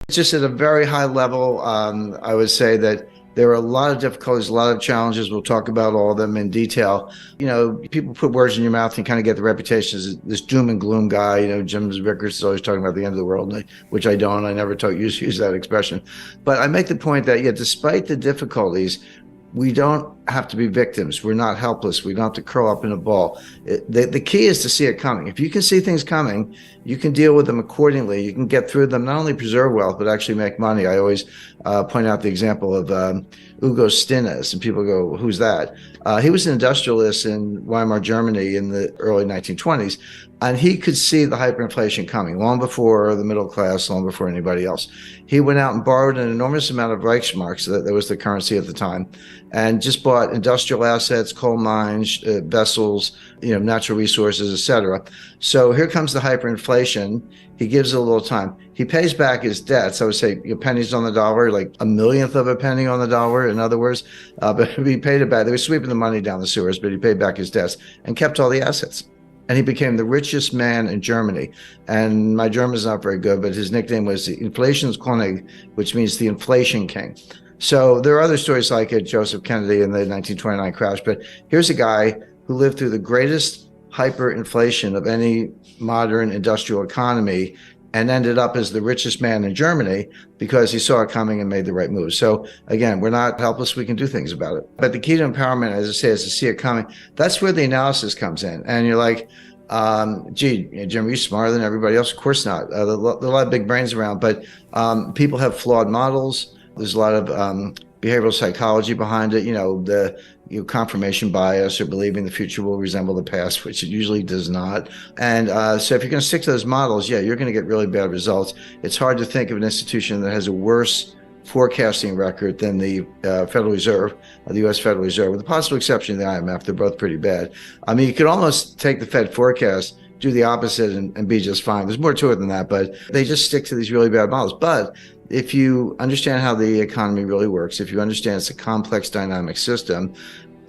Just at a very high level, I would say that there are a lot of difficulties, a lot of challenges. We'll talk about all of them in detail. People put words in your mouth and kind of get the reputation as this doom and gloom guy. Jim Rickards is always talking about the end of the world, which I don't. I never use that expression. But I make the point that, despite the difficulties, we don't have to be victims. We're not helpless. We don't have to curl up in a ball. The key is to see it coming. If you can see things coming, you can deal with them accordingly. You can get through them, not only preserve wealth, but actually make money. I always point out the example of Hugo Stinnes, and people go, who's that? He was an industrialist in Weimar, Germany in the early 1920s, and he could see the hyperinflation coming long before the middle class, long before anybody else. He went out and borrowed an enormous amount of Reichsmarks, that was the currency at the time, and just bought industrial assets, coal mines, vessels, natural resources, etc. So here comes the hyperinflation. He gives it a little time. He pays back his debts. I would say pennies on the dollar, like a millionth of a penny on the dollar, in other words. But he paid it back. They were sweeping the money down the sewers, but he paid back his debts and kept all the assets. And he became the richest man in Germany. And my German's not very good, but his nickname was the Inflationskönig, which means the inflation king. So there are other stories like it, Joseph Kennedy in the 1929 crash. But here's a guy who lived through the greatest hyperinflation of any modern industrial economy and ended up as the richest man in Germany because he saw it coming and made the right move. So again, we're not helpless. We can do things about it. But the key to empowerment, as I say, is to see it coming. That's where the analysis comes in. And you're like, gee, Jim, are you smarter than everybody else? Of course not. There are a lot of big brains around, but people have flawed models. There's a lot of behavioral psychology behind it, the confirmation bias or believing the future will resemble the past, which it usually does not. And so if you're going to stick to those models, you're going to get really bad results. It's hard to think of an institution that has a worse forecasting record than the Federal Reserve, the U.S. Federal Reserve, with the possible exception of the IMF. They're both pretty bad. I mean, you could almost take the Fed forecast, do the opposite, and be just fine. There's more to it than that, but they just stick to these really bad models. But if you understand how the economy really works, if you understand it's a complex dynamic system,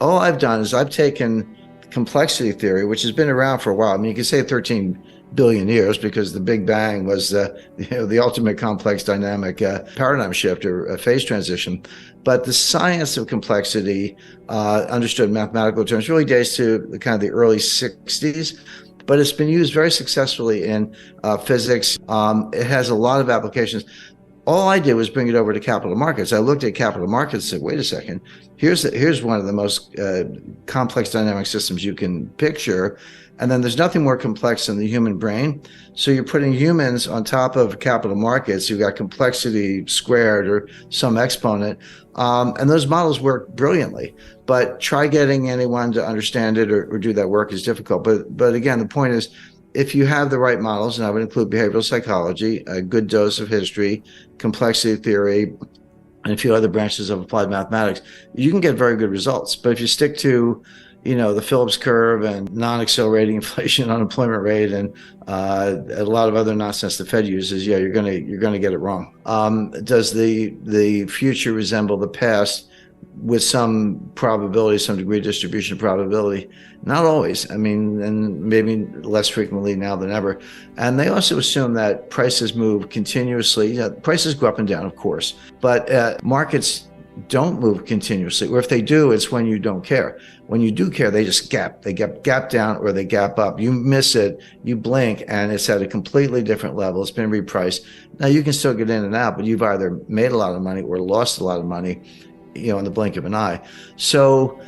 all I've done is I've taken complexity theory, which has been around for a while. I mean, you could say 13 billion years because the Big Bang was the ultimate complex dynamic paradigm shift or a phase transition. But the science of complexity, understood in mathematical terms, really dates to the early 60s. But it's been used very successfully in physics. It has a lot of applications. All I did was bring it over to capital markets. I looked at capital markets and said, wait a second, here's one of the most complex dynamic systems you can picture. And then there's nothing more complex than the human brain. So you're putting humans on top of capital markets. You've got complexity squared or some exponent. And those models work brilliantly. But try getting anyone to understand it or do that work is difficult. But again, the point is, if you have the right models, and I would include behavioral psychology, a good dose of history, complexity theory, and a few other branches of applied mathematics, you can get very good results. But if you stick to, the Phillips curve and non-accelerating inflation, unemployment rate, and a lot of other nonsense the Fed uses, you're gonna get it wrong. Does the future resemble the past? With some probability, some degree of distribution of probability. Not always. I mean, and maybe less frequently now than ever. And they also assume that prices move continuously. Prices go up and down, of course, but markets don't move continuously. Or if they do, it's when you don't care. When you do care, they just gap. They gap down or they gap up. You miss it, you blink, and it's at a completely different level. It's been repriced. Now, you can still get in and out, but you've either made a lot of money or lost a lot of money, in the blink of an eye. So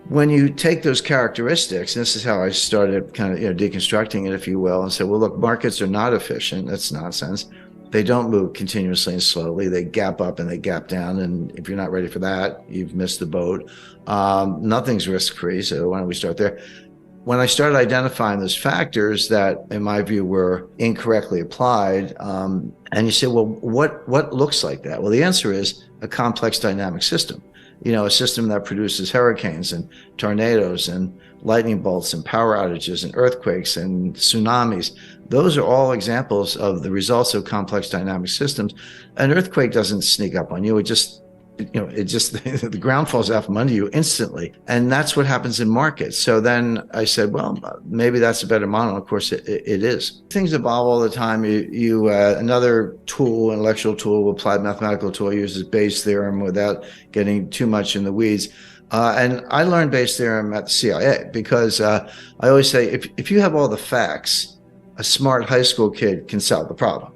when you take those characteristics, and this is how I started deconstructing it, if you will, and said, well, look, markets are not efficient. That's nonsense. They don't move continuously and slowly. They gap up and they gap down. And if you're not ready for that, you've missed the boat. Nothing's risk-free. So why don't we start there? When I started identifying those factors that, in my view, were incorrectly applied, and you say, well, what looks like that? Well, the answer is a complex dynamic system. A system that produces hurricanes and tornadoes and lightning bolts and power outages and earthquakes and tsunamis. Those are all examples of the results of complex dynamic systems. An earthquake doesn't sneak up on you. It just it just, the ground falls out from under you instantly. And that's what happens in markets. So then I said, well, maybe that's a better model. Of course, it is. Things evolve all the time. Another tool, intellectual tool, applied mathematical tool, uses Bayes' theorem without getting too much in the weeds. And I learned Bayes' theorem at the CIA because I always say, if you have all the facts, a smart high school kid can solve the problem.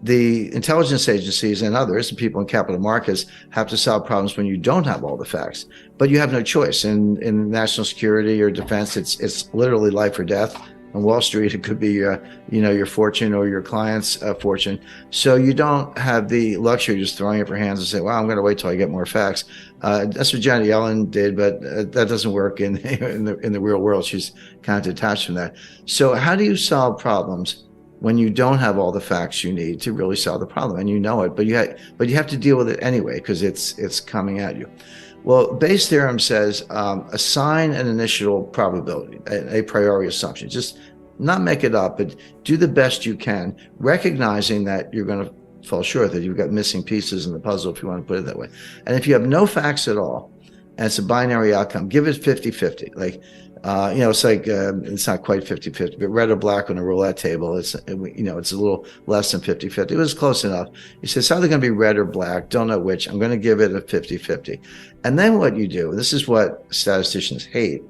The intelligence agencies and others, and people in capital markets, have to solve problems when you don't have all the facts. But you have no choice. In national security or defense, it's literally life or death. On Wall Street, it could be your fortune or your client's fortune. So you don't have the luxury of just throwing up your hands and say, well, I'm going to wait till I get more facts. That's what Janet Yellen did, but that doesn't work in the real world. She's kind of detached from that. So how do you solve problems when you don't have all the facts you need to really solve the problem, and you know it, but you have to deal with it anyway because it's coming at you? Well, Bayes' theorem says assign an initial probability, a priori assumption. Just not make it up, but do the best you can, recognizing that you're going to fall short, that you've got missing pieces in the puzzle, if you want to put it that way. And if you have no facts at all, and it's a binary outcome, give it 50-50. Like, it's like, it's not quite 50-50, but red or black on a roulette table, it's a little less than 50-50. It was close enough. You say, it's either going to be red or black, don't know which, I'm going to give it a 50-50. And then what you do, this is what statisticians hate,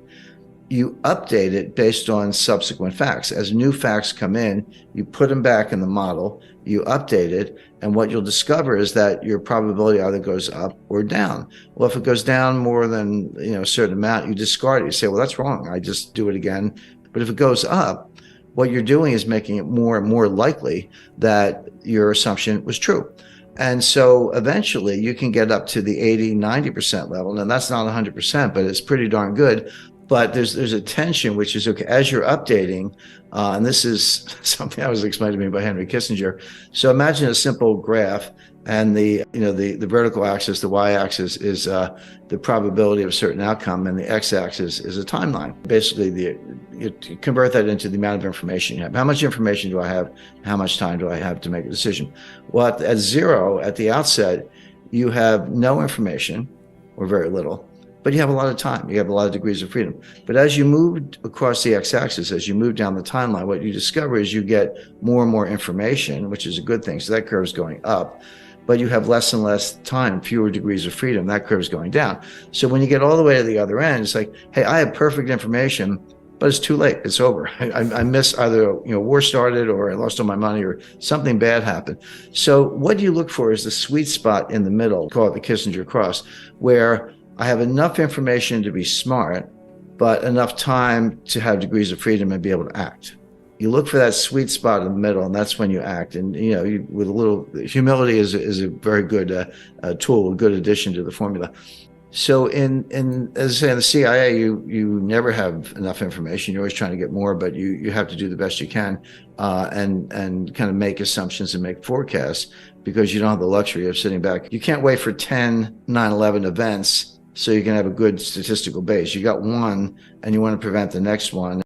you update it based on subsequent facts. As new facts come in, you put them back in the model, you update it, and what you'll discover is that your probability either goes up or down. Well, if it goes down more than a certain amount, you discard it. You say, well, that's wrong, I just do it again. But if it goes up, what you're doing is making it more and more likely that your assumption was true. And so eventually you can get up to the 80-90% level. And that's not 100%, but it's pretty darn good. But there's a tension, which is, okay, as you're updating, and this is something that was explained to me by Henry Kissinger. So imagine a simple graph, and the vertical axis, the y-axis, is the probability of a certain outcome, and the x-axis is a timeline. Basically, you convert that into the amount of information you have. How much information do I have? How much time do I have to make a decision? Well, at zero, at the outset, you have no information, or very little. But you have a lot of time. You have a lot of degrees of freedom. But as you move across the x-axis, as you move down the timeline, what you discover is you get more and more information, which is a good thing. So that curve is going up. But you have less and less time, fewer degrees of freedom. That curve is going down. So when you get all the way to the other end, it's like, hey, I have perfect information, but it's too late. It's over. I miss either war started, or I lost all my money, or something bad happened. So what you look for is the sweet spot in the middle, call it the Kissinger cross, where I have enough information to be smart, but enough time to have degrees of freedom and be able to act. You look for that sweet spot in the middle, and that's when you act. And with a little humility is a very good tool, a good addition to the formula. So as I say, in the CIA, you never have enough information. You're always trying to get more, but you have to do the best you can, and kind of make assumptions and make forecasts, because you don't have the luxury of sitting back. You can't wait for 10 9/11 events so you can have a good statistical base. You got one, and you want to prevent the next one.